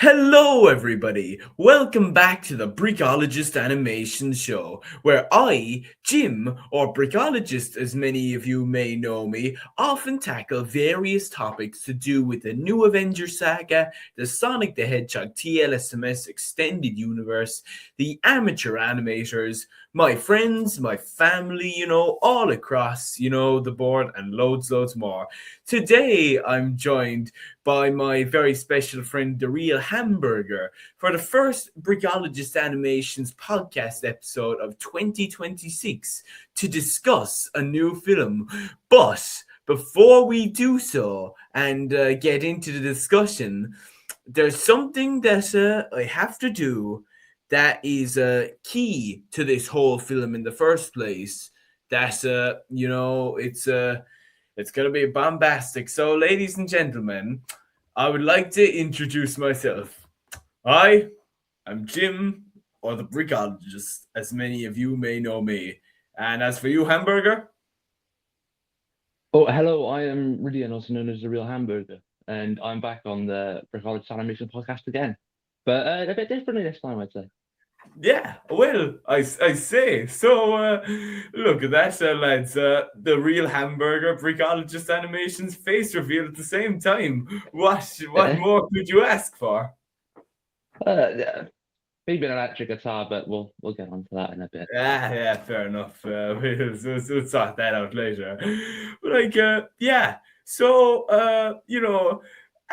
Hello, everybody. Welcome back to the Brickoligist Animations show, where I, Jim, or Brickologist, as many of you may know me, often tackle various topics to do with the new Avengers saga, the Sonic the Hedgehog TLSMS extended universe, the amateur animators, my friends, my family, all across, the board, and loads more. Today, I'm joined by my very special friend, TheRealHamburger, for the first Brickoligist Animations podcast episode of 2026 to discuss a new film. But before we do so and get into the discussion, there's something that I have to do that is key to this whole film in the first place. That it's gonna be bombastic. So, ladies and gentlemen, I would like to introduce myself. I am Jim, or the Brickologist, as many of you may know me. And as for you, Hamburger? Oh, hello, I am Rhydian, also known as TheRealHamburger, and I'm back on the Brickoligist Animation podcast again, but a bit differently this time, I'd say. Yeah, well, I say. So, look at that, lads. The real hamburger, Brickologist Animations face reveal at the same time. What Yeah, more could you ask for? yeah, maybe an electric guitar, but we'll get onto that in a bit. Yeah, fair enough. We'll sort that out later. But yeah. So,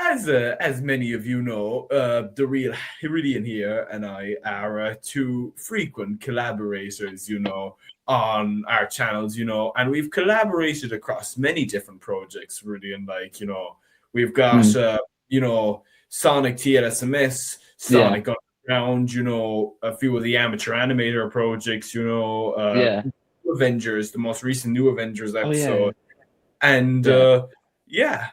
as many of you know, the real Rhydian here and I are two frequent collaborators, on our channels, and we've collaborated across many different projects, Rhydian. We've got, Hmm. Sonic TLSMS, Yeah, Sonic Underground, a few of the amateur animator projects, yeah. Avengers, the most recent New Avengers Oh yeah, episode, and yeah.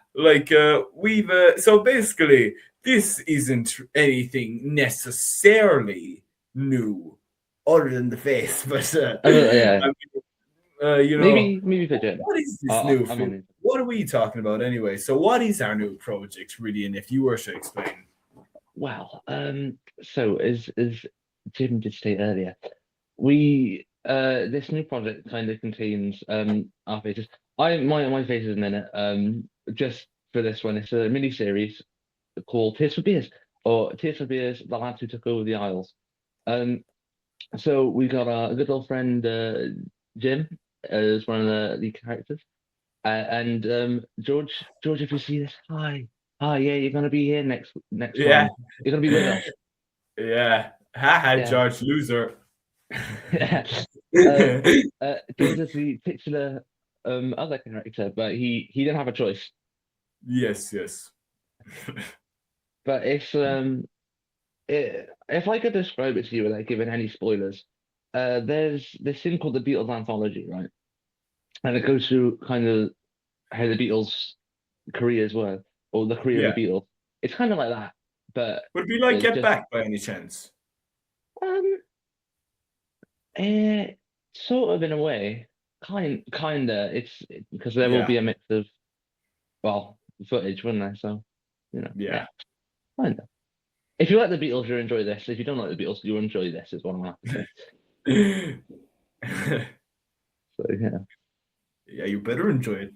we've so basically this isn't anything necessarily new other than the face, but Yeah. I Maybe for Jim. what is this new I'm film? on it. What are we talking about anyway? So what is our new project really, and if you were to explain? Well, so as Jim did state earlier, we this new project kind of contains our faces. My face is in it. Just for this one, it's a mini series called Tears for Beers, or Tears for Beers, the lads who took over the Isles. Um, so we got our good old friend Jim as one of the characters, and George, if you see this, hi, yeah, you're gonna be here next Yeah, time. You're gonna be with us. yeah. Haha, Yeah. George loser. uh, George is the titular other character, but he didn't have a choice. Yes. But if I could describe it to you without giving any spoilers, there's this thing called the Beatles anthology, right? And it goes through kind of how the Beatles' careers were, or the career of Yeah. the Beatles. It's kind of like that, but Would it be like it's Get just Back by any chance? um, eh, sort of in a way, kinda. It's because there will Yeah. be a mix of well footage, wouldn't there? So Yeah. yeah, kinda. If you like the Beatles, you'll enjoy this. If you don't like the Beatles, you'll enjoy this. Is what I'm have to say. So yeah, Yeah, you better enjoy it.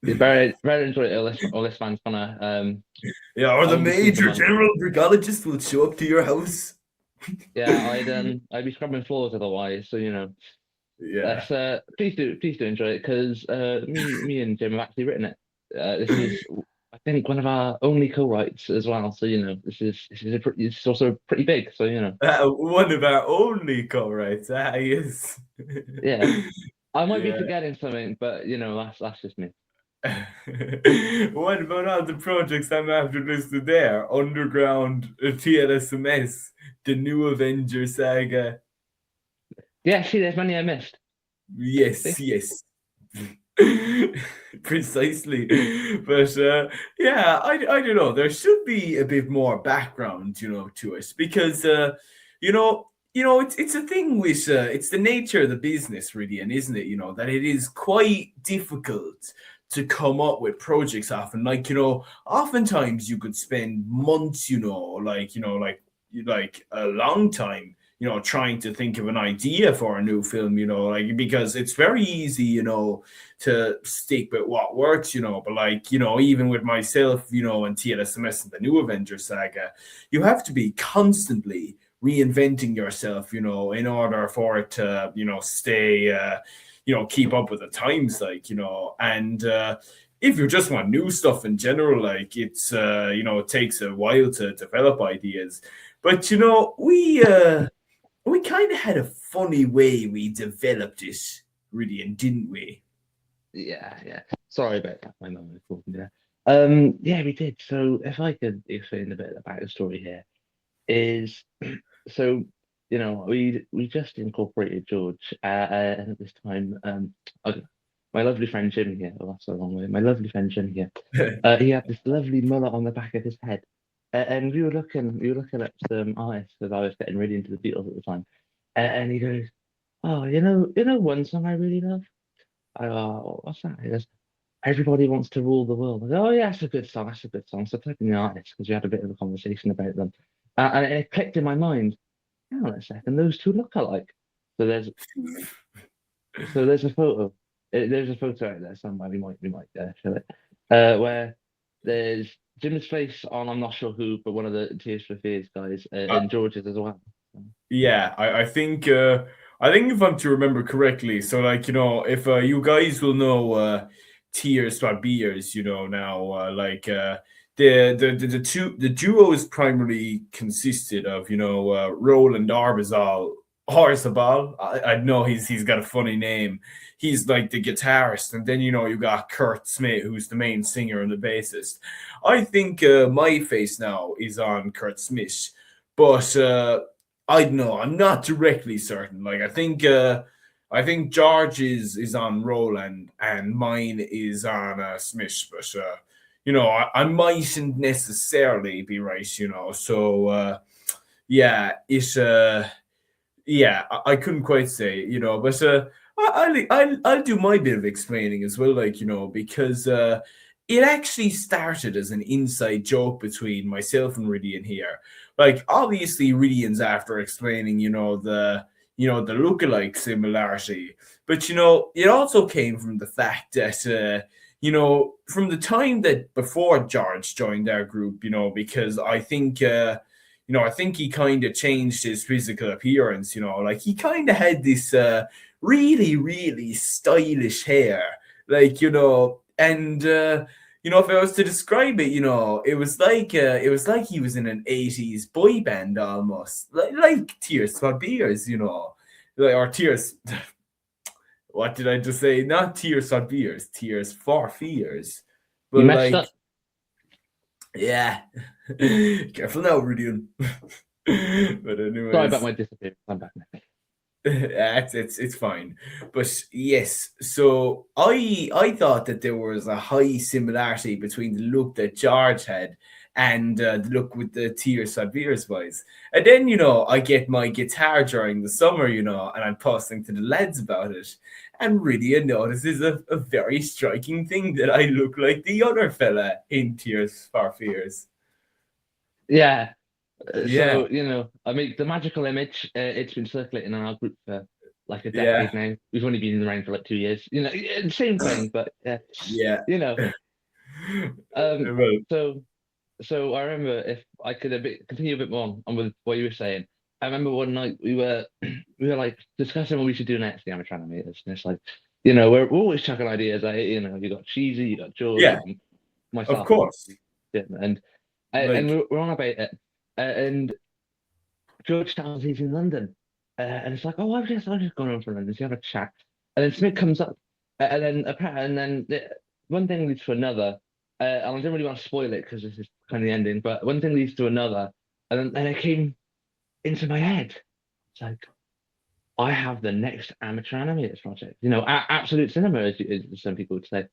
you better enjoy it. All this fans gonna Yeah, or I the won't be speaking major about it. general brigologist will show up to your house. Yeah, I'd be scrubbing floors otherwise. So Yeah. let's please do enjoy it because me and Jim have actually written it. This is I think one of our only co-writes as well. So it's also pretty big. So One of our only co-writes. Yes. yeah, I might be Yeah. forgetting something, but that's just me. What about all the projects I'm after listed there? Underground, TLSMS, the new Avengers saga. Yeah, see, there's many I missed. See? Yes. Precisely. But yeah, I don't know. There should be a bit more background, to it because you know, it's a thing with it's the nature of the business, really, and isn't it? That it is quite difficult to come up with projects often. Like, oftentimes you could spend months, like a long time, trying to think of an idea for a new film, like because it's very easy, to stick with what works, but like, even with myself, and TLSMS and the new Avengers saga, you have to be constantly reinventing yourself, in order for it to, stay keep up with the times, like, and if you just want new stuff in general, like it's it takes a while to develop ideas. But we kind of had a funny way we developed it, Rhydian, didn't we? Yeah. Sorry about that. My mum was talking there. Yeah, we did. So if I could explain a bit about the story here, is so we just incorporated George, and at this time, my lovely friend Jim here. Oh, that's the wrong way. My lovely friend Jim here. He had this lovely mullet on the back of his head, and we were looking at some artists because I was getting really into the Beatles at the time, and he goes, "Oh, one song I really love." I go, "Oh, what's that?" He goes, "Everybody Wants to Rule the World." I go, "Oh yeah, that's a good song. That's a good song." So I typed in the artist because we had a bit of a conversation about them, and it clicked in my mind. Hang on a second, those two look alike. So there's a photo. There's a photo out there somewhere. We might show it. Where there's Jim's face on I'm not sure who, but one of the Tears for Fears guys, uh, and George's as well. Yeah, I think if I'm to remember correctly, so like if you guys will know Tears Fod Beers, now like the duo is primarily consisted of Roland Orzabal. I know he's got a funny name. He's like the guitarist, and then you got Kurt Smith, who's the main singer and the bassist. I think my face now is on Kurt Smith, but I don't know. I'm not directly certain. Like I think George is on Roland and mine is on Smith, but I mightn't necessarily be right. So yeah, I couldn't quite say. But I'll do my bit of explaining as well. Like because it actually started as an inside joke between myself and Rhydian here. Like obviously Rhydian's after explaining, the lookalike similarity, but it also came from the fact that from the time that before George joined our group, because I think he kind of changed his physical appearance, like he kind of had this really, really stylish hair, like, and if I was to describe it, it was like he was in an 80s boy band almost, like Tears Fod Beers, like, or Tears. What did I just say? Not Tears Fod Beers, Tears for Fears. You But messed like, up. yeah, careful now, Rhydian. But Sorry about anyways, my disappearance. I'm back now. it's fine. But yes, so I thought that there was a high similarity between the look that George had and the look with the Tears of Beers boys. And then I get my guitar during the summer, and I'm posting to the lads about it. And really notices a very striking thing that I look like the other fella in Tears for Fears. Yeah. Yeah, So I mean, the magical image. It's been circulating in our group for like a yeah, decade now. We've only been around for like 2 years. Same thing, but yeah. you know. Um. Well, So so I remember if I could continue a bit more on with what you were saying. I remember one night we were we were like discussing what we should do next. The amateur animators, and it's like, we're always chucking ideas. You got Cheesy, you got George, you yeah, got of myself, and course. Jim, and Like, we're on about it. And George tells he's in London, and it's like, oh, I've just gone on for London. So you have a chat, and then Smith comes up, and then one thing leads to another. And I don't really want to spoil it because this is kind of the ending, but one thing leads to another, and it came into my head. It's like I have the next amateur animators project. Absolute cinema, as some people would say.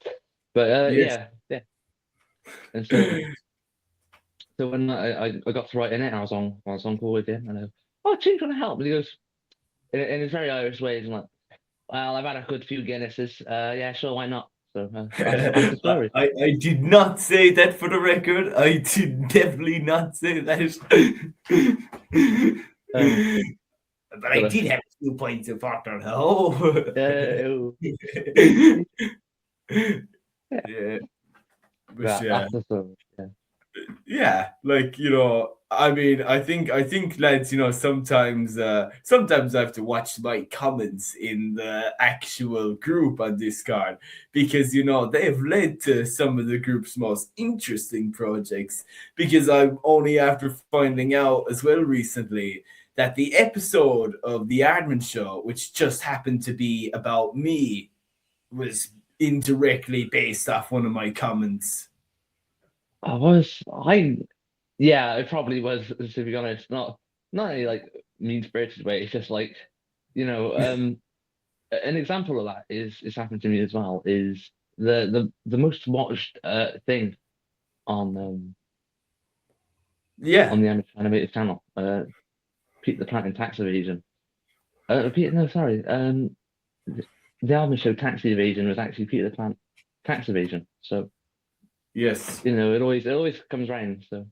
But yes. yeah. And so when I got to write in it, I was on call with him, and I go, oh, Chief's gonna help. And he goes in his very Irish way, he's like, well, I've had a good few Guinnesses. Yeah, sure, why not? So that's the story. I did not say that for the record. I did definitely not say that. But I But did have 2 points of partner. Oh. yeah, Yeah. But that's the story. Yeah. yeah, like I mean, I think lads, sometimes I have to watch my comments in the actual group on Discord because they have led to some of the group's most interesting projects, because I'm only after finding out as well recently that the episode of the admin show, which just happened to be about me, was indirectly based off one of my comments. Yeah, it probably was, to be honest. Not any like mean-spirited way. It's just like, an example of that is happened to me as well. Is the most watched thing on Yeah. the animated channel, Pete the Plant and Tax Evasion. Pete, no, sorry. The album show Tax Evasion was actually Peter the Plant Tax Evasion. So Yes. it always comes round. So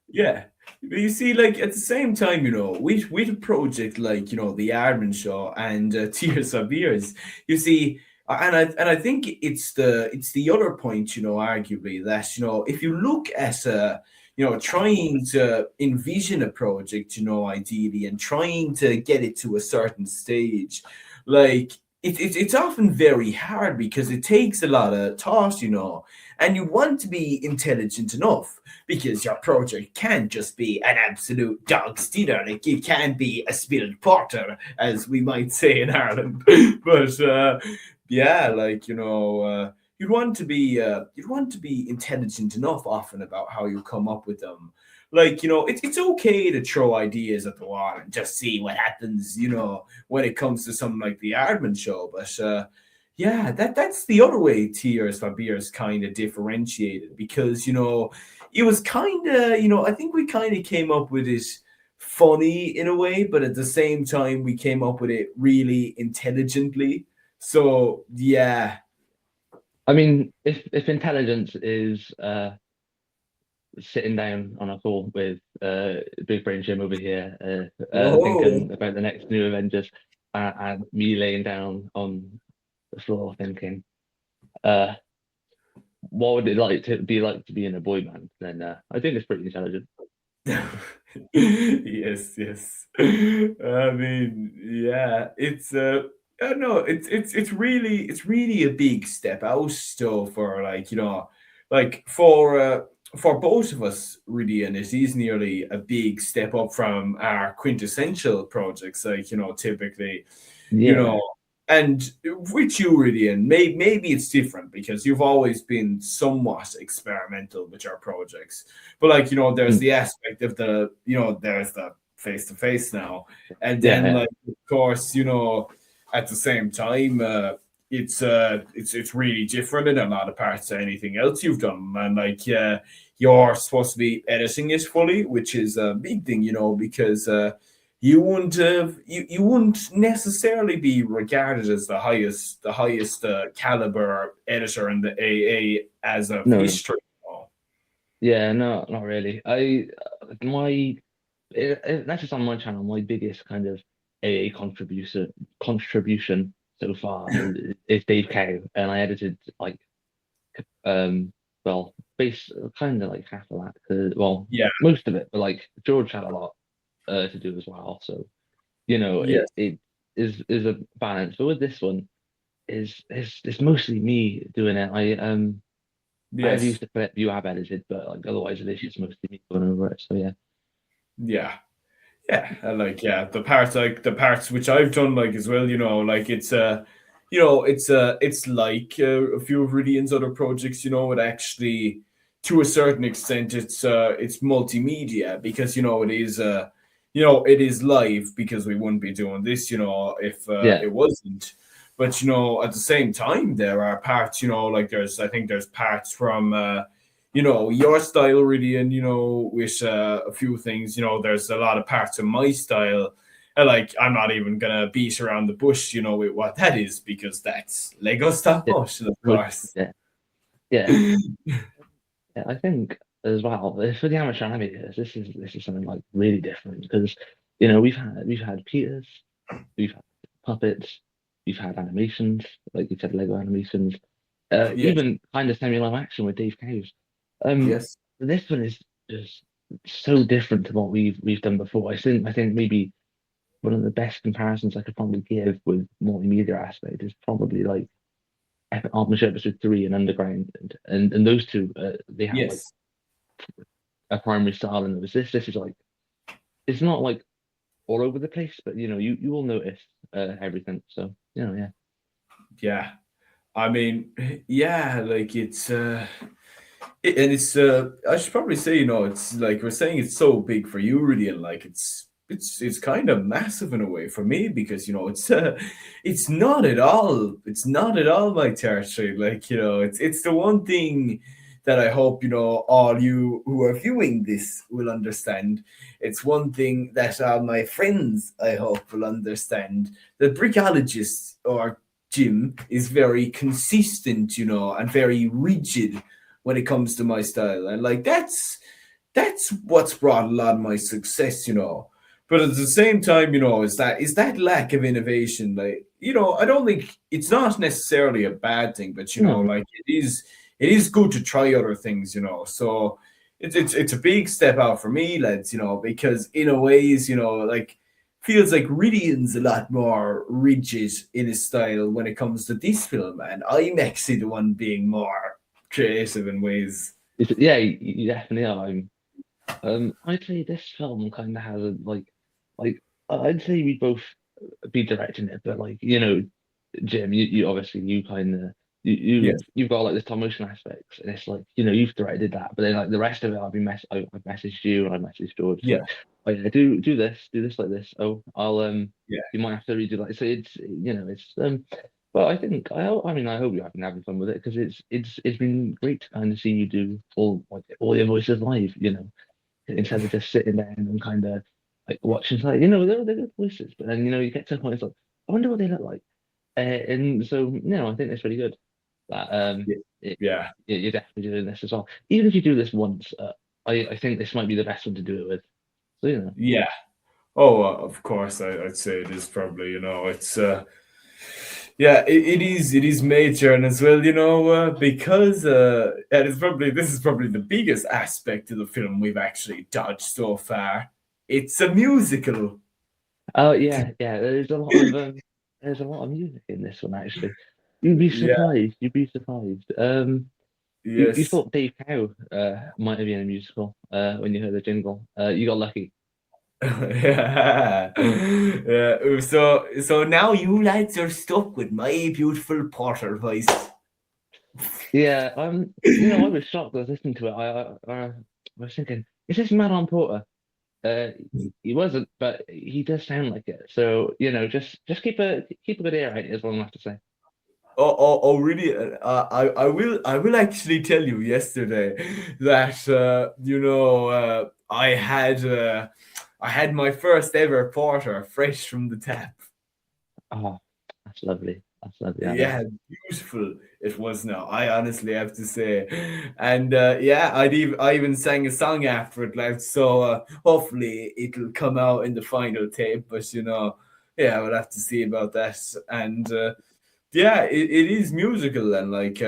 Yeah. But you see, like at the same time, with a project like the Iron Show and Tears Fod Beers, you see, and I think it's the other point, arguably that if you look at trying to envision a project, ideally, and trying to get it to a certain stage, like it's often very hard because it takes a lot of thought, and you want to be intelligent enough, because your project can't just be an absolute dog stealer. Like, it can't be a spilled porter, as we might say in Ireland. But yeah, like you'd want to be intelligent enough often about how you come up with them. Like, it's okay to throw ideas at the wall and just see what happens, when it comes to something like the Aardman show. But yeah, that's the other way Tears Fod Beers kind of differentiated, because it was kind of, I think we kind of came up with it funny in a way, but at the same time we came up with it really intelligently. So yeah. I mean, if intelligence is sitting down on a call with Big Brain Jim over here, Whoa. thinking about the next new Avengers, and me laying down on the floor thinking, what would it like to be in a boy band? Then I think it's pretty intelligent. Yes. I mean, yeah, it's no, it's really a big step out still for, like, like for both of us, really, and it is nearly a big step up from our quintessential projects, like, typically, you Yeah. know and with you, really, and maybe it's different because you've always been somewhat experimental with your projects. But, like, there's Mm. the aspect of there's the face to face now, and Yeah, then, yeah. like, of course, at the same time, it's really different in a lot of parts to anything else you've done, and, like, you're supposed to be editing it fully, which is a big thing, because you wouldn't necessarily be regarded as the highest caliber editor in the AA as of No, history. yeah, no, not really. That's just on my channel. My biggest kind of AA contribution so far is Dave Cow, and I edited like well, base kind of like half of that. Well, Yeah. most of it, but like George had a lot to do as well. So Yes. it is a balance. But with this one, it's mostly me doing it. I have Yes. used the clip you have edited, but like otherwise it is just mostly me going over it. So yeah. Yeah. Yeah, and, like, yeah, the parts which I've done, like, as well, like, it's like a few of Rhydian's other projects. It actually, to a certain extent, it's multimedia, because it is live, because we wouldn't be doing this, if Yeah. it wasn't. But, at the same time, there are parts, like, I think there's parts from your style, really, and with a few things. There's a lot of parts of my style, And like, I'm not even gonna beat around the bush, you know, with what that is, because that's Lego stop Yeah, motion, of but course. yeah, yeah, yeah. I think as well for the amateur animators, this is something like really different because we've had Peters, we've had puppets, we've had animations, like you said, Lego animations, Yes, even kind of semi live action with Dave Cows. Um, yes, this one is just so different to what we've done before. I think maybe one of the best comparisons I could probably give with multimedia aspect is probably like Epic Armor Episode 3 and Underground, and those two they have like yes. a primary style, and this is like it's not like all over the place, but you will notice everything. So yeah. Yeah. I mean, yeah, like and it's I should probably say, it's like we're saying it's so big for you, really, and like it's kind of massive in a way for me, because it's not at all my territory. Like, it's the one thing that I hope, all you who are viewing this will understand. It's one thing that my friends, I hope, will understand. The Brickologist, or Jim, is very consistent, and very rigid when it comes to my style. And like, that's what's brought a lot of my success. But at the same time, is that lack of innovation. Like, I don't think it's not necessarily a bad thing, but No, like, it is good to try other things. So it's a big step out for me, lads. Because in a ways, like, feels like Rhydian's a lot more rigid in his style when it comes to this film, and I'm actually the one being more creative in ways. yeah, you definitely are. I'd say this film kind of has a like I'd say we both be directing it, but like Jim, you obviously you kind of Yes. you've got like the stop motion aspects, and it's like you've directed that, but then like the rest of it, I've messaged you and I messaged George Yeah. saying, oh yeah, do this like this. Oh, I'll Yeah. you might have to redo that. So it's. But I think I mean I hope you're having fun with it because it's been great to kind of see you do all your voices live, instead of just sitting there and kind of like watching like they're good voices, but then you get to the point it's like I wonder what they look like, and so I think it's really good that Yeah. it, Yeah. you're definitely doing this as well. Even if you do this once, I think this might be the best one to do it with. So Yeah. Oh, of course, I'd say it is probably, it's yeah, it is major, and as well, because and this is probably the biggest aspect of the film we've actually dodged so far. It's a musical. oh yeah, there's a lot of music in this one actually. You'd be Yeah. surprised. You'd be surprised. You Yes. thought Dave Cow might have been a musical when you heard the jingle. You got lucky. Yeah. Yeah. So now you lads are stuck with my beautiful Potter voice. Yeah, I was shocked. I was listening to it. I was thinking, is this Matt Porter? He wasn't, but he does sound like it. So just keep a good ear out. Is what I have to say. Really? I will actually tell you yesterday that I had my first ever porter fresh from the tap. Oh, that's lovely. That's lovely. That is. Yeah, beautiful it was. Now, I honestly have to say, and yeah, I even sang a song after it, like, so. Hopefully, it'll come out in the final tape. But yeah, we'll have to see about that. And yeah, it is musical, and like,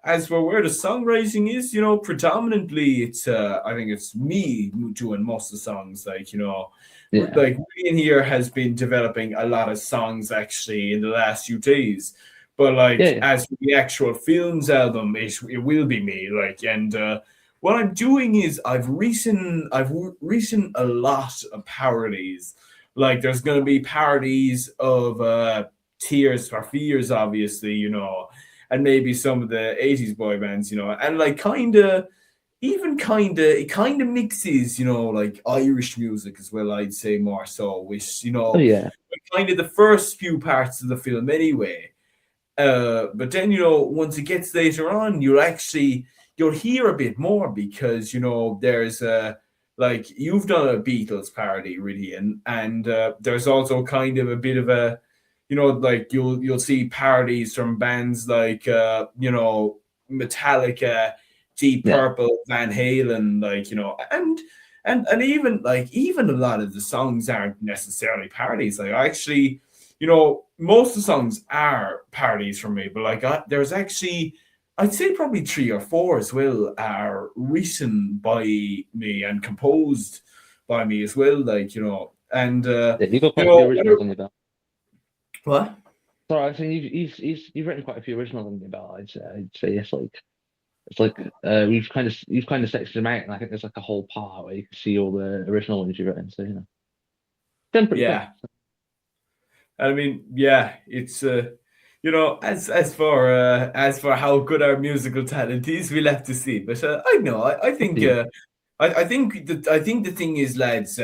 as for where the songwriting is, predominantly it's I think it's me doing most of the songs. Like, Yeah, like Ryan here has been developing a lot of songs actually in the last few days. But yeah, like, yeah. as for the actual films album, it will be me. Like, and what I'm doing is I've written a lot of parodies. Like, there's gonna be parodies of Tears for Fears, obviously, and maybe some of the 80s boy bands, and like, it kind of mixes, like Irish music as well, I'd say, more so, which, Oh yeah, kind of the first few parts of the film anyway. But then, once it gets later on, you'll hear a bit more, because there's like you've done a Beatles parody, really, and there's also kind of a bit of a, like you'll see parodies from bands like Metallica, Deep Yeah. Purple, Van Halen, like and even a lot of the songs aren't necessarily parodies. Like I actually, most of the songs are parodies from me, but like there's actually, I'd say probably three or four as well are written by me and composed by me as well. Like and Yeah, you've got quite a few originals on your belt. what? Sorry, I was saying you've written quite a few originals on your belt. I'd say it's like you've kind of sectioned them out, and I think there's like a whole part where you can see all the original ones you've written. So done pretty quick. Yeah, I mean, yeah, it's as for how good our musical talent is, we'll have to see. But I know, I think Yeah, I think the thing is, lads,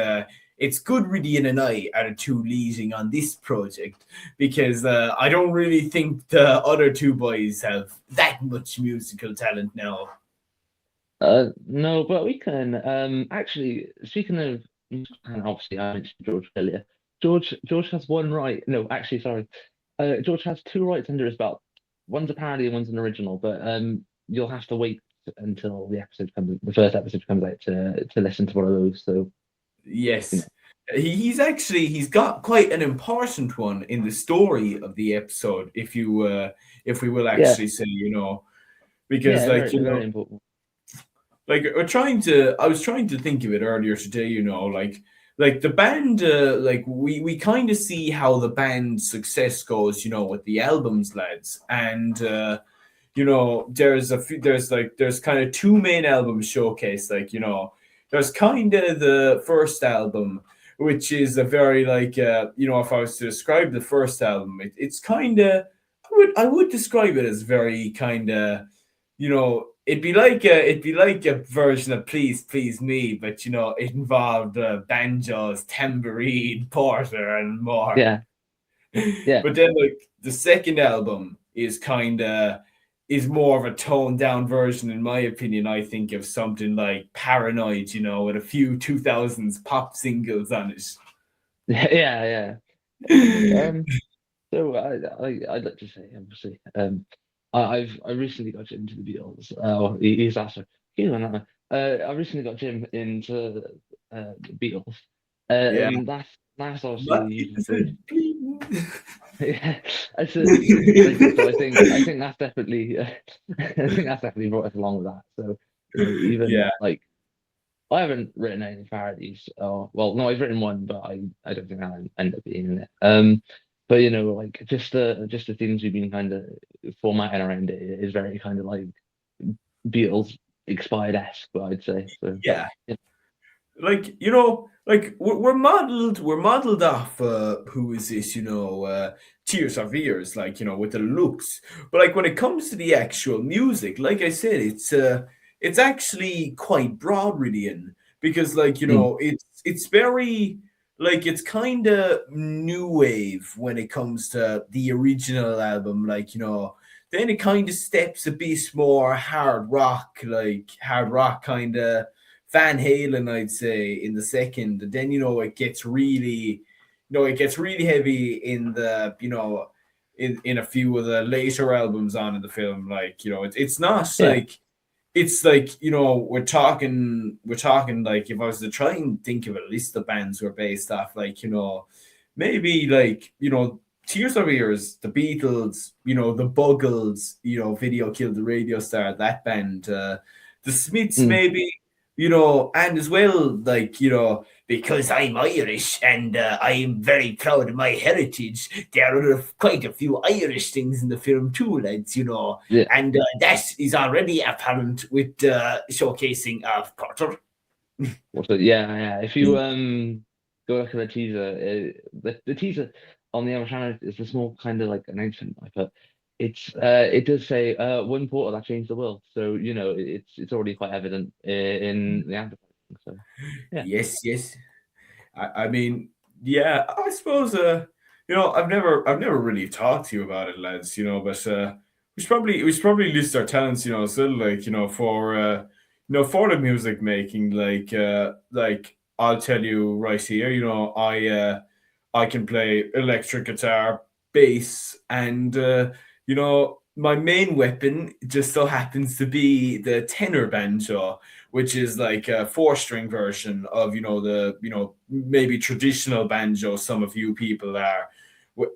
it's good Rhydian and I are the two leading on this project because I don't really think the other two boys have that much musical talent now. no, but we can actually speaking of, and obviously I mentioned George earlier. George has one right. No, actually, sorry. George has two rights under his belt. One's a parody and one's an original, but you'll have to wait until the first episode comes out to listen to one of those. So you Yes. know, He's got quite an important one in the story of the episode, if we will yeah, actually say, because yeah, like very very important. like I was trying to think of it earlier today, like the band, like we kind of see how the band's success goes, with the albums, lads, and there's kind of two main albums showcased, like there's kind of the first album, which is a very like if I was to describe the first album, it's kind of, I would describe it as very kind of, it'd be like a version of Please Please Me, but it involved banjos, tambourine, porter, and more. Yeah, yeah, But then like the second album is more of a toned down version, in my opinion, I think, of something like Paranoid, with a few 2000s pop singles on it. yeah. Definitely. So I'd like to say, obviously, I recently got Jim into the Beatles. He's also you on that one. I recently got Jim into the Beatles, Yeah. and that's obviously Not the usual thing. innocent, please. Yeah, it's very good. So I think that's definitely I think that's definitely brought us along with that. So even Yeah. like I haven't written any parodies. Or well, no, I've written one, but I don't think I'll end up being in it. But like just the things we've been kind of formatting around it is very kind of like Beatles expired-esque, but I'd say so. Yeah. Yeah, Like like we're modeled off who is this, Tears Fod Beers, like, with the looks, but like when it comes to the actual music, like I said, it's actually quite broad, really, because like mm, it's very, like, it's kind of new wave when it comes to the original album, like, then it kind of steps a bit more hard rock kind of Van Halen, I'd say, in the second. And then, it gets really heavy in the, in a few of the later albums on in the film. Like, it's not yeah, like, it's like, we're talking like, if I was to try and think of a list of bands who are based off, like, maybe like, Tears of Ears, the Beatles, the Buggles, Video Killed the Radio Star, that band, the Smiths, mm, maybe, and as well, like, because I'm Irish and I'm very proud of my heritage, there are quite a few Irish things in the film too, lads, yeah. and that is already apparent with the showcasing of Porter. Also, yeah. If you go look at the teaser, the teaser on the other channel is a small kind of like announcement I put. It does say one portal that changed the world, so it's already quite evident in the advertising. So yeah, Yes, yes. I mean, yeah, I suppose I've never really talked to you about it, lads, but we should probably list our talents, still, like, for no, for the music making, like I'll tell you right here, I can play electric guitar, bass, and my main weapon just so happens to be the tenor banjo, which is like a four-string version of the maybe traditional banjo. Some of you people are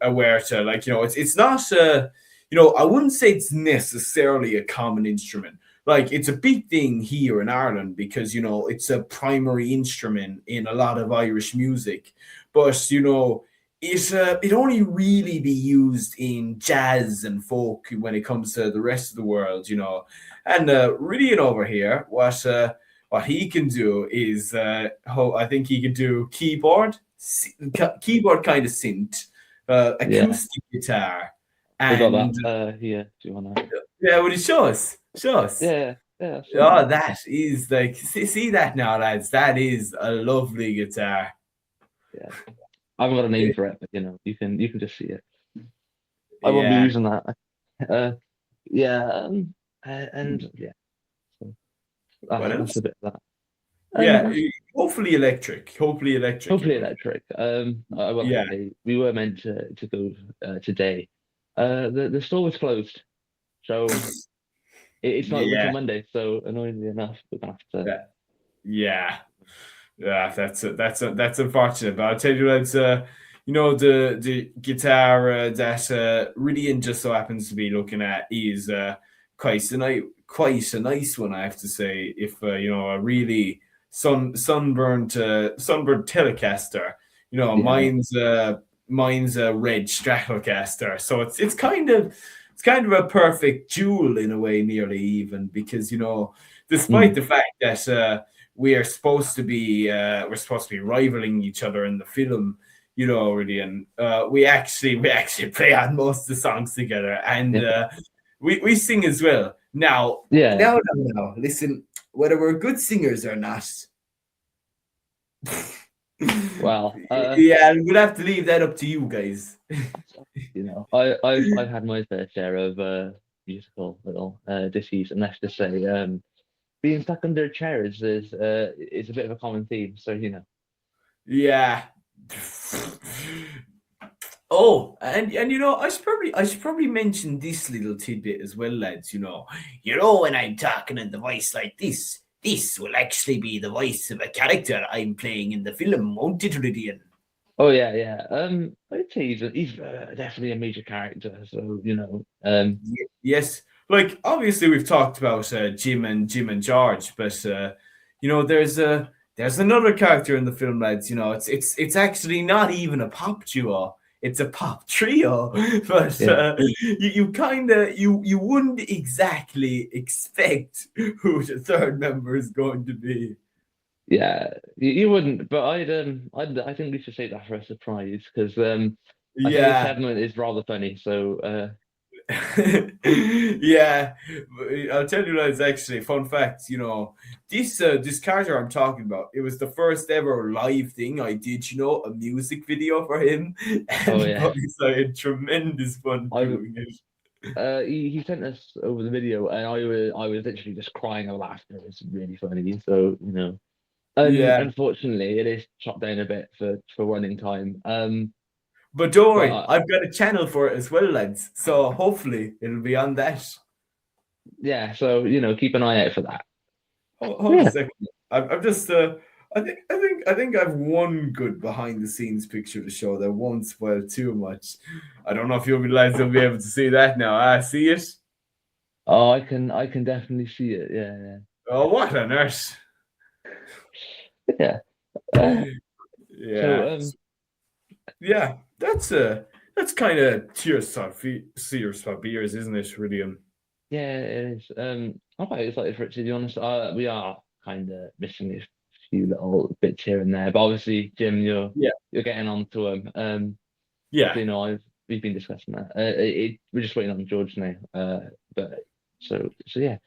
aware to, like, it's not I wouldn't say it's necessarily a common instrument. Like, it's a big thing here in Ireland because it's a primary instrument in a lot of Irish music, but it only really be used in jazz and folk when it comes to the rest of the world. And Rhydian over here, what he can do is, I think he can do keyboard kind of synth, Yeah, acoustic guitar, we got and that here. Do you wanna? yeah, would it show us? Show us. Yeah, yeah, sure. Oh, that is like, see that now, lads. That is a lovely guitar. Yeah, I haven't got a name for it, but you can just see it. I won't be Yeah. using that. Uh, yeah, and yeah, so What that's else? a bit of that. Yeah. Um, Hopefully electric. Hopefully electric. It Hopefully will. electric. I will Yeah. say we were meant to go today. The store was closed, so it's not open till Yeah. Monday. So annoyingly enough, we're gonna have to. That, yeah. Yeah. That's unfortunate. But I'll tell you, that's the guitar that Rhydian just so happens to be looking at is quite a nice one, I have to say. If a really sunburned Telecaster. Yeah, Mine's a red Stratocaster, so it's kind of a perfect duel in a way, nearly even, because despite mm, the fact that we're supposed to be rivaling each other in the film, already, and we actually play on most of the songs together, and yeah, we sing as well. Now, yeah. listen, whether we're good singers or not, Well, yeah, we'll have to leave that up to you guys. I've had my fair share of musical little disease, and let's just say being stuck under a chair is a bit of a common theme. So Yeah. Oh, and I should probably mention this little tidbit as well, lads. When I'm talking in the voice like this will actually be the voice of a character I'm playing in the film, won't it, Rhydian? Oh yeah, yeah. I'd say he's definitely a major character. So Yes, like, obviously we've talked about Jim and George, but there's another character in the film, lads. It's actually not even a pop duo; it's a pop trio. But yeah, you wouldn't exactly expect who the third member is going to be. yeah. You wouldn't, but I think we should save that for a surprise because I think the Yeah. segment is rather funny. So Yeah, I'll tell you guys, actually, fun fact. This character I'm talking about, it was the first ever live thing I did. A music video for him, oh and yeah, boys, I had tremendous fun I doing it. he sent us over the video, and I was literally just crying of laughter. It's really funny. So Yeah, unfortunately, it is chopped down a bit for running time. but don't But worry, I've got a channel for it as well, lads. So hopefully it'll be on that. yeah, so keep an eye out for that. Hold a Yeah. second. I'm just. I think I've one good behind the scenes picture to show that won't spoil too much. I don't know if you'll be lads will be able to see that now. See it? Oh, I can definitely see it. Yeah, Oh, what on earth? yeah. Yeah. So Yeah, yeah. That's kind of Tears Fod Beers, isn't it, Rhydian? yeah, it is. I'm quite excited for it, to be honest. We are kind of missing a few little bits here and there, but obviously, Jim, you're Yeah, you're getting on to them. So yeah, we've been discussing that. We're just waiting on George now. But so yeah.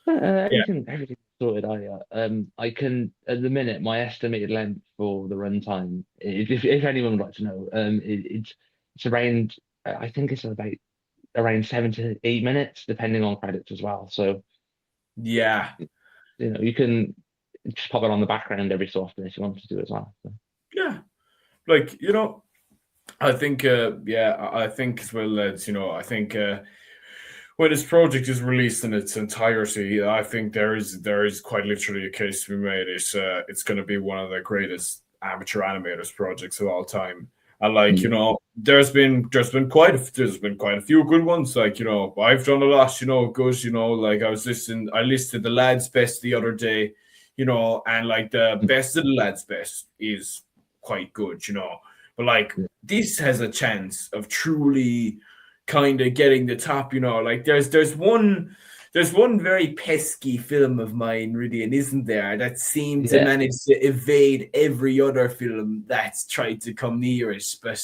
yeah, Everything sorted. I can at the minute my estimated length for the runtime. If anyone would like to know, it's around. I think it's about around 7 to 8 minutes, depending on credits as well. So yeah. you can just pop it on the background every so often if you want to do it as well. So. Yeah, like I think I think as well, lads. I think when this project is released in its entirety, I think there is quite literally a case to be made. It's going to be one of the greatest amateur animators projects of all time. And like there's been quite a few good ones. Like I've done a lot. Good. Like I listed the lads' best the other day. And like the best of the lads' best is quite good. But like this has a chance of truly kind of getting the top. Like there's one very pesky film of mine, Rhydian, isn't there, that seemed to Yeah, manage to evade every other film that's tried to come near it. But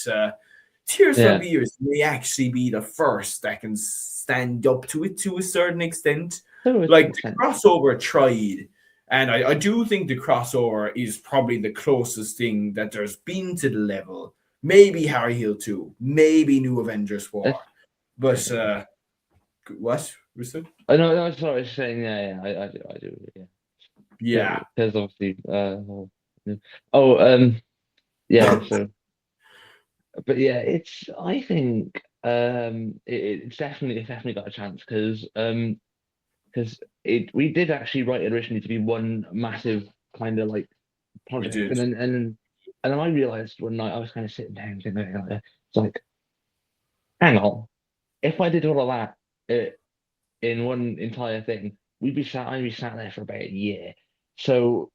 Tears Fod yeah. Beers may actually be the first that can stand up to it to a certain extent. So it's Like an the extent. crossover tried, and I do think the crossover is probably the closest thing that there's been to the level. Maybe Harry Hill 2, maybe New Avengers War. It's, But what was it? I know. No, sorry, I was saying. Yeah, I do. Yeah, Yeah, because obviously. Oh, yeah. So, but yeah, it's. I think it's definitely got a chance because it we did actually write it originally to be one massive kind of like we project, did. and then I realized one night I was kind of sitting down thinking, like, it's like, hang on, if I did all of that in one entire thing, I'd be sat there for about a year. So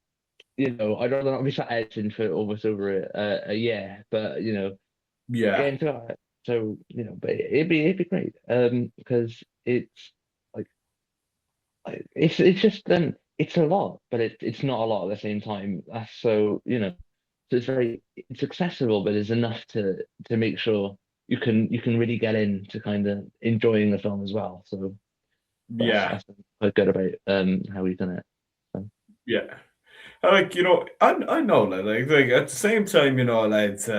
I'd rather not be sat editing for almost over a year, but Yeah, getting to it. So but it'd be great. Because it's like it's just it's a lot, but it's not a lot at the same time. So so it's accessible, but it's enough to make sure you can really get into kind of enjoying the film as well. So yeah, that's quite good about how we've done it. So, yeah. Like I know like at the same time, lads,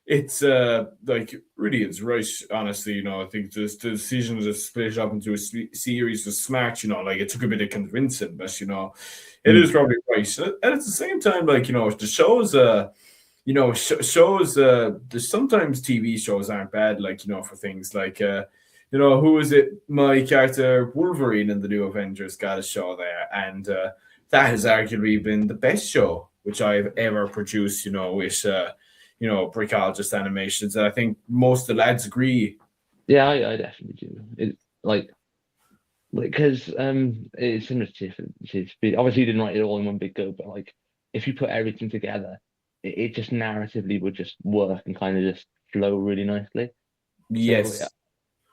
it's like really it's right. Honestly, I think the decision to split it up into a series was smart. Like it took a bit of convincing, but it is mm, probably right. And at the same time, like the shows, shows. There's sometimes TV shows aren't bad. Like for things like who is it? My character Wolverine in the new Avengers got a show there, and that has arguably been the best show which I've ever produced. With Brickoligist Animations, and I think most of the lads agree. yeah, I definitely do. It like because it's similar to Speed. Obviously, you didn't write it all in one big go, but like if you put everything together, it just narratively would just work and kind of just flow really nicely. So yeah, Yes,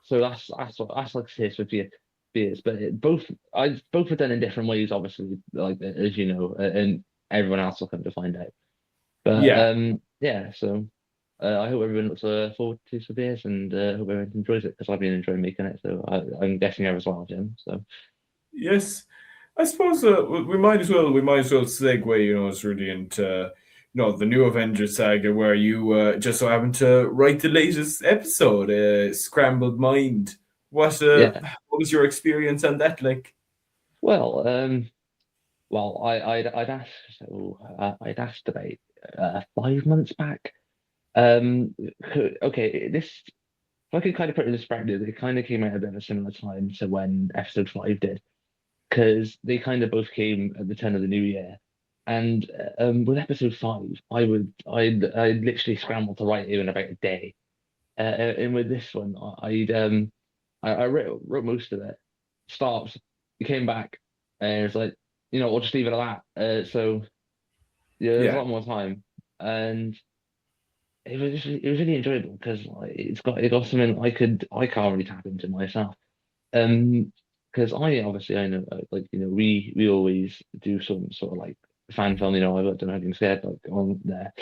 so that's like Tears for Beers, but both are done in different ways, obviously, like as you know, and everyone else will come to find out. But yeah, yeah, so I hope everyone looks forward to Tears for Beers, and hope everyone enjoys it because I've been enjoying making it. So I'm guessing you as well, Jim. So yes. I suppose we might as well segue, as really into the new Avengers saga, where you just so happen to write the latest episode, Scrambled Mind. yeah, What was your experience on that like? well, I'd asked I'd asked about 5 months back. Um, okay, this if I could kind of put it in perspective, it kind of came out a bit of a similar time to when episode 5 did, because they kind of both came at the turn of the new year. And with episode 5, I'd literally scrambled to write it in about a day. And with this one, I wrote most of it. Stopped, we came back, and it's like, we'll just leave it at that. So yeah, there's a Yeah, lot more time, and it was really enjoyable because it got something I can't really tap into myself. Because I know we always do some sort of like fan film. I've worked on Hiding Scared like on there.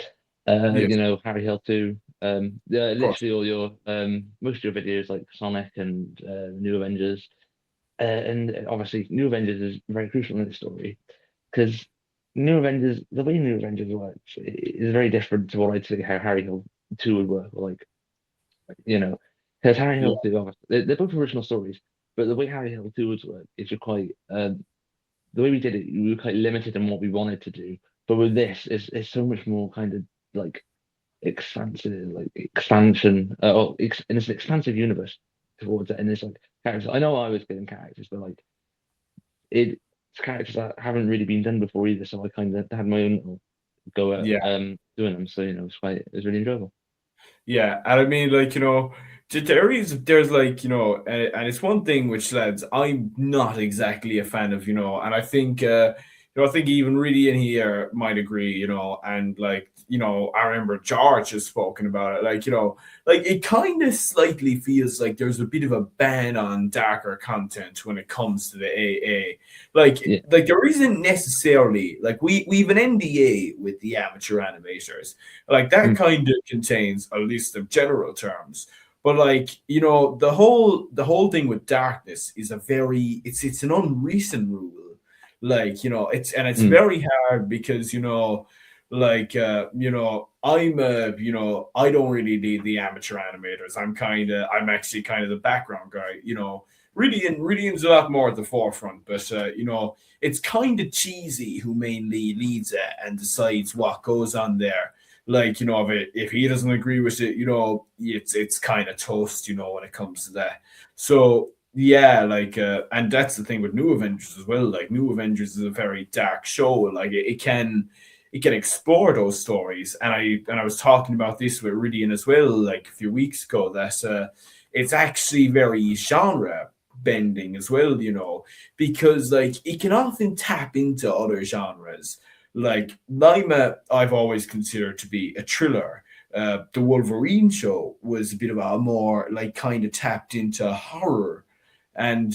yes, Harry Hill too. Yeah, of course. literally all your most of your videos like Sonic and New Avengers. And obviously New Avengers is very crucial in this story because the way New Avengers works is very different to what I'd say how Harry Hill 2 would work, or like, you know, because Harry Yeah, Hill 2, obviously, they're both original stories, but the way Harry Hill 2 would work is you're quite the way we did it, we were quite limited in what we wanted to do. But with this, it's so much more kind of like expansion, and it's an expansive universe towards it, and it's like characters. I know I was getting characters, but like it's characters that haven't really been done before either. So I kind of had my own little go at Yeah. doing them. So it was really enjoyable. Yeah, and I mean, like, there's like, and it's one thing which, lads, I'm not exactly a fan of, and I think, I think even Rhydian here might agree, and like, I remember George has spoken about it, like, like it kind of slightly feels like there's a bit of a ban on darker content when it comes to the AA. Yeah. Like there isn't necessarily like we've an NDA with the amateur animators. Like that kind of contains a list of general terms. But like, the whole thing with darkness is it's an unwritten rule. Like, it's very hard because, I don't really need the amateur animators. I'm actually kind of the background guy, Rhydian's a lot more at the forefront, but it's kind of cheesy who mainly leads it and decides what goes on there. Like, if he doesn't agree with it, it's kind of toast, when it comes to that. So yeah, like, and that's the thing with New Avengers as well. Like, New Avengers is a very dark show. Like, it can explore those stories. And I was talking about this with Rhydian as well, like a few weeks ago, that it's actually very genre bending as well, because like it can often tap into other genres. Like Lima, I've always considered to be a thriller. The Wolverine show was a bit of a more like kind of tapped into horror, and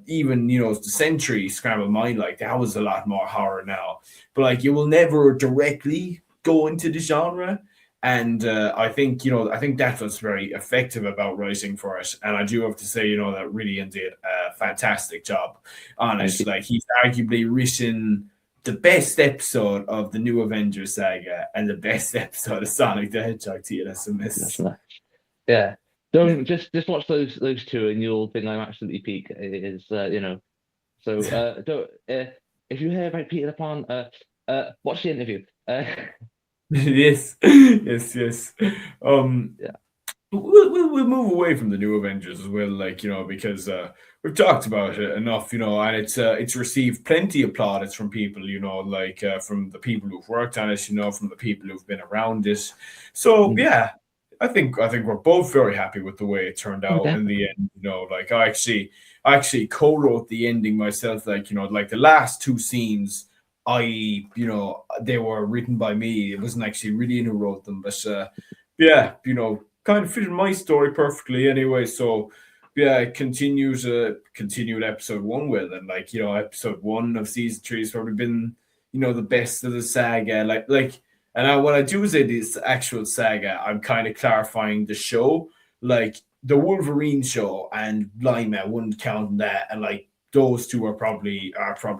even the Century Scrambled Mind, like that was a lot more horror now. But like you will never directly go into the genre, and I think that's what's very effective about writing for it. And I do have to say, that Rhydian did a fantastic job on it. Like he's arguably written the best episode of the New Avengers saga and the best episode of Sonic the Hedgehog TLSMS. Yeah. Don't just watch those two and you'll think I'm absolutely peak. It is So don't if you hear about Peter the Pan, watch the interview. Yes, yes, yes. Yeah. We'll move away from the New Avengers as well, like because we've talked about it enough, and it's received plenty of plaudits from people, like from the people who've worked on it, from the people who've been around it. So yeah, I think we're both very happy with the way it turned out in the end. Like I actually co-wrote the ending myself, like like the last two scenes. They were written by me. It wasn't actually Rhydian who wrote them, but yeah, kind of fitted my story perfectly anyway. So yeah, it continued episode one with, and like episode one of season three has probably been the best of the saga. And what I do say this actual saga, I'm kind of clarifying the show, like the Wolverine show and Lima wouldn't count that, and like those two are probably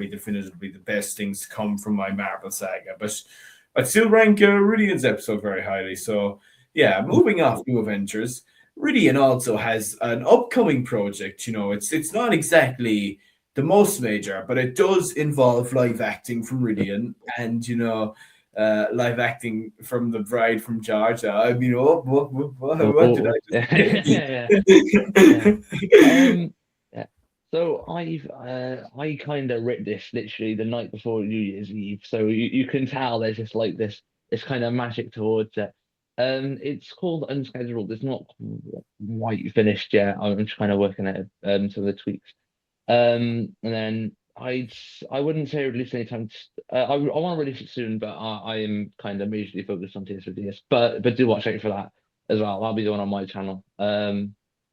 definitively the best things to come from my Marvel saga. But I'd still rank Rhydian's episode very highly. So yeah, moving off New Avengers, Rhydian also has an upcoming project. It's not exactly the most major, but it does involve live acting from Rhydian and live acting from the bride from Georgia. I mean, what did I just Yeah. say? Yeah. So I kind of wrote this literally the night before New Year's Eve. So you can tell there's just like this kind of magic towards it. It's called Unscheduled. It's not quite finished yet. I'm just kind of working at some of the tweaks. And then I wouldn't say release anytime. I want to release it soon, but I am kind of majorly focused on Tears Fod Beers. But do watch out for that as well. That'll be going on my channel.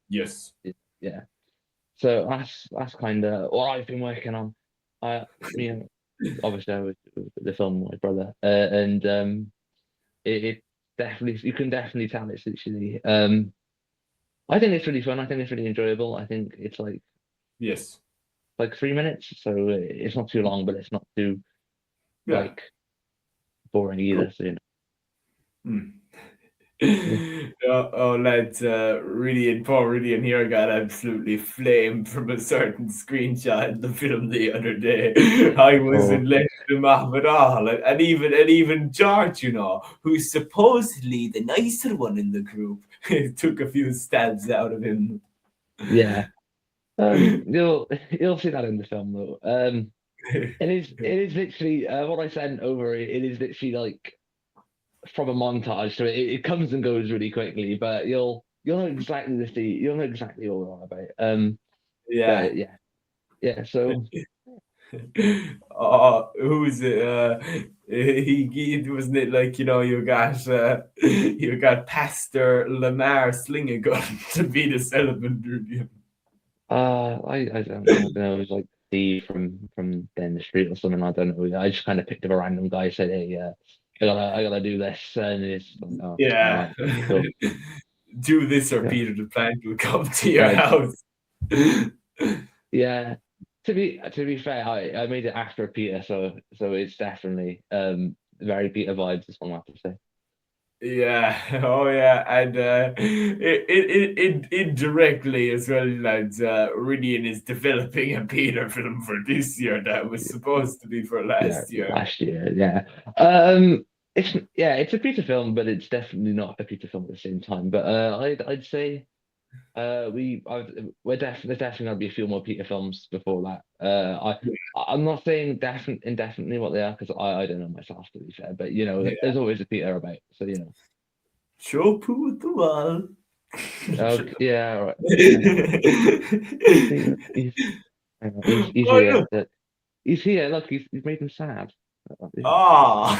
Yes. Yeah. So that's kind of what I've been working on. Obviously I was the film with my brother, and it definitely, you can definitely tell it's literally. I think it's really fun. I think it's really enjoyable. I think it's Yes. like 3 minutes, so it's not too long, but it's not too Yeah. like boring either. So Mm. Lads, Rhydian, poor Rhydian here got absolutely flamed from a certain screenshot in the film the other day. I wasn't Oh, letting him off at all, and even George, who's supposedly the nicer one in the group, took a few stabs out of him. yeah. You'll see that in the film though. It is literally what I sent over. It is literally like from a montage, so it comes and goes really quickly. But you'll know exactly you'll know exactly what we're on about. Yeah. But yeah. So Who is it? He wasn't it like you got Pastor Lamar sling a gun to beat a celibate. I don't know. It was like Steve from down the street or something. I don't know. I just kind of picked up a random guy, said, "Hey, I gotta do this," and it's like, oh, all Yeah. right, cool. Do this or Yeah, Peter the Plant will come to your like house. yeah. To be fair, I made it after Peter, so it's definitely very Peter vibes. This one, I have to say. Yeah, oh yeah, and indirectly as well, lads. Rhydian is developing a Peter film for this year that was supposed to be for Yeah, last year. last year, yeah. It's a Peter film, but it's definitely not a Peter film at the same time. But I'd say there's definitely gonna be a few more Peter films before that. I'm not saying indefinitely what they are because I don't know myself to be fair, but Yeah, there's always a Peter about, so show poo at the wall. Okay, yeah, all right. He's he's Oh here. look! He's here. Look, he's made him sad. Ah,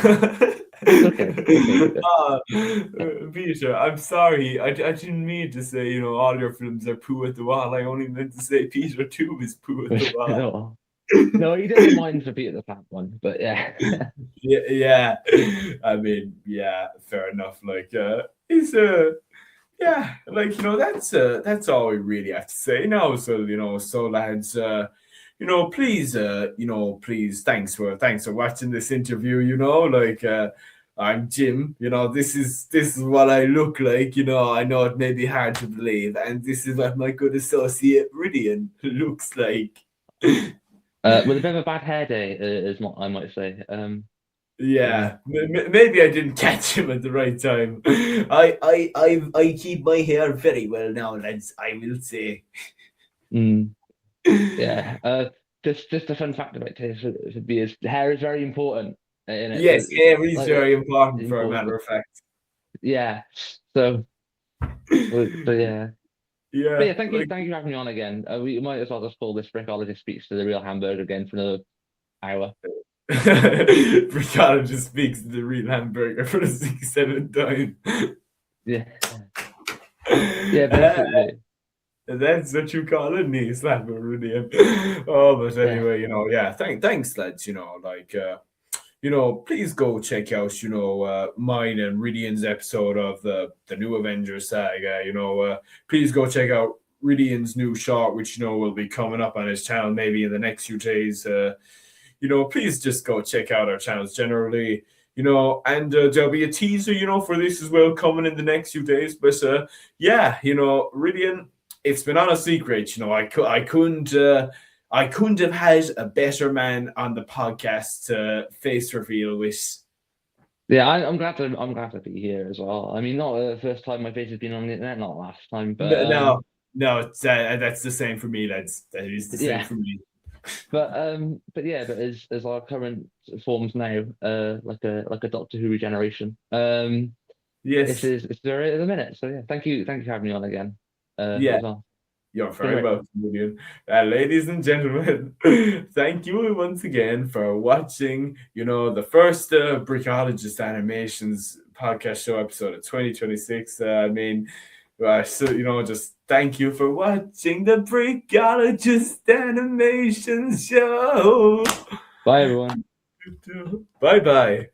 It's okay. It's okay. ah, Peter, I'm sorry. I didn't mean to say all your films are poo at the wall. I only meant to say Peter too is poo at the wall. No, no, he doesn't mind for Peter the Fat one, but yeah. Yeah, yeah. I mean, yeah, fair enough. Like, it's yeah, like that's all we really have to say now. So so lads, please, please, thanks for watching this interview. Like, I'm Jim. This is what I look like. I know it may be hard to believe, and this is what my good associate Rhydian looks like. With a bit of a bad hair day, is what I might say. Yeah. Yeah, maybe I didn't catch him at the right time. I keep my hair very well now, lads. I will say. Mm, yeah. Just a fun fact about Tears Fod Beers. Hair is very important in it. Yes, hair is Like, very important, for a matter important. of fact. Yeah. So, yeah. But Yeah, yeah, thank you, like thank you for having me on again. We might as well just call this Brickoligist speaks to the real hamburger again for another hour. Brickoligist speaks to the real hamburger for the 67th time. Yeah. Yeah, basically. That's what you call a knee slapper, Rhydian. Oh, but Yeah. anyway, yeah. Thanks, lads. Like, please go check out, mine and Rhydian's episode of the new Avengers saga. Please go check out Rhydian's new short, which will be coming up on his channel maybe in the next few days. Please just go check out our channels generally. And there'll be a teaser, for this as well coming in the next few days. But yeah, Rhydian, it's been on a secret. I couldn't have had a better man on the podcast to face reveal with. Yeah, I'm glad to be here as well. I mean, not the first time my face has been on the internet, not last time, but No, that's the same for me, lads. That is the same yeah. for me. But yeah, but as our current forms now, like a Doctor Who regeneration. Yes, It's there at the minute. So yeah, thank you for having me on again. yeah. As well. You're Been very great. welcome, Rhydian. Ladies and gentlemen, thank you once again for watching, the first Brickoligist Animations podcast show episode of 2026. Just thank you for watching the Brickoligist Animations show. Bye everyone. Bye-bye.